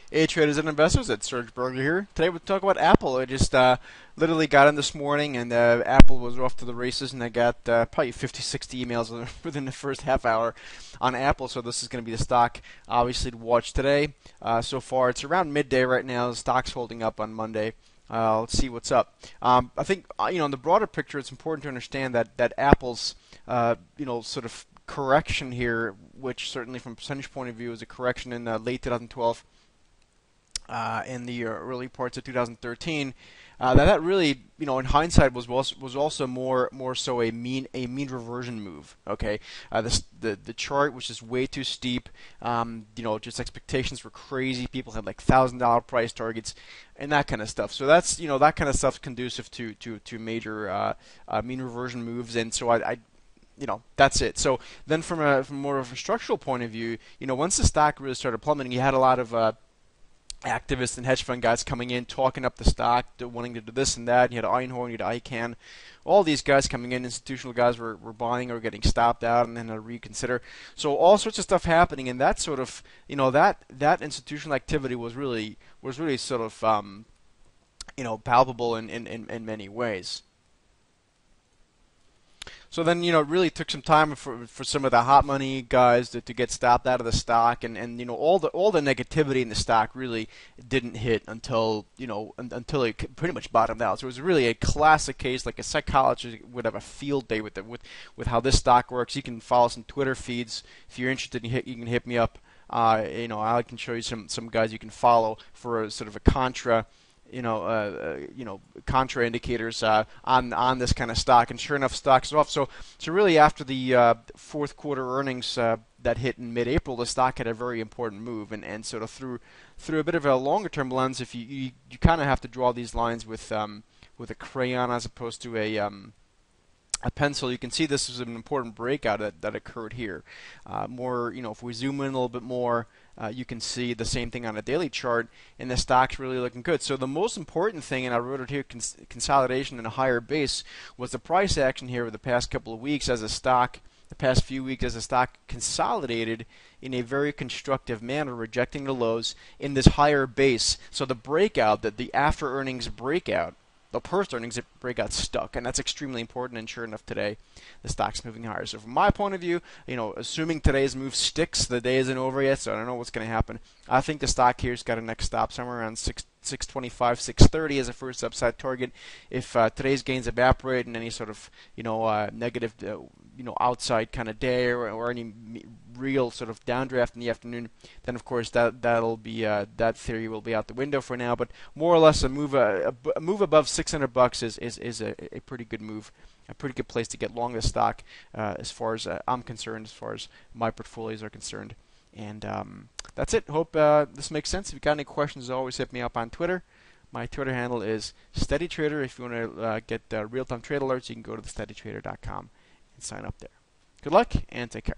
Hey traders and investors, it's Serge Berger here. Today we'll talk about Apple. I just literally got in this morning and Apple was off to the races and I got probably 50, 60 emails within the first half hour on Apple. So this is going to be the stock obviously to watch today. So far it's around midday right now. The stock's holding up on Monday. Let's see what's up. I think in the broader picture it's important to understand that Apple's sort of correction here, which certainly from a percentage point of view is a correction in late 2012 in the early parts of 2013, that really, in hindsight, was also more so a mean reversion move. Okay, the chart was just way too steep. Just expectations were crazy. People had like $1,000 price targets and that kind of stuff. So that's that kind of stuff's conducive to major mean reversion moves. And so I that's it. So then from more of a structural point of view, once the stock really started plummeting, you had a lot of activists and hedge fund guys coming in, talking up the stock, wanting to do this and that. You had Einhorn, you had ICANN, all these guys coming in. Institutional guys were buying or getting stopped out and then reconsider. So all sorts of stuff happening, and that sort of that institutional activity was really sort of palpable in many ways. So then, it really took some time for some of the hot money guys to get stopped out of the stock, and all the negativity in the stock really didn't hit until until it pretty much bottomed out. So it was really a classic case, like a psychologist would have a field day with how this stock works. You can follow some Twitter feeds if you're interested. You can hit me up. I can show you some guys you can follow for a sort of a contra indicators on this kind of stock, and sure enough, stocks are off. So really, after the fourth quarter earnings that hit in mid-April, the stock had a very important move, and sort of through a bit of a longer term lens, if you kind of have to draw these lines with a crayon as opposed to a pencil. You can see this is an important breakout that occurred here. If we zoom in a little bit more, you can see the same thing on a daily chart, and the stock's really looking good. So the most important thing, and I wrote it here, consolidation and a higher base, was the price action here over the past couple of weeks the past few weeks as the stock consolidated in a very constructive manner, rejecting the lows in this higher base. So the breakout, the after earnings breakout, the post earnings breakout stuck, and that's extremely important. And sure enough, today the stock's moving higher. So from my point of view, assuming today's move sticks, the day isn't over yet, so I don't know what's going to happen. I think the stock here's got a next stop somewhere around 625, 630 as a first upside target. If today's gains evaporate and any sort of negative outside kind of day or any real sort of downdraft in the afternoon, then of course that'll be that theory will be out the window for now. But more or less a move above $600 is a pretty good move, a pretty good place to get long this stock as far as I'm concerned, as far as my portfolios are concerned. And that's it. Hope this makes sense. If you got any questions, always hit me up on Twitter. My Twitter handle is SteadyTrader. If you want to get real-time trade alerts, you can go to thesteadytrader.com and sign up there. Good luck and take care.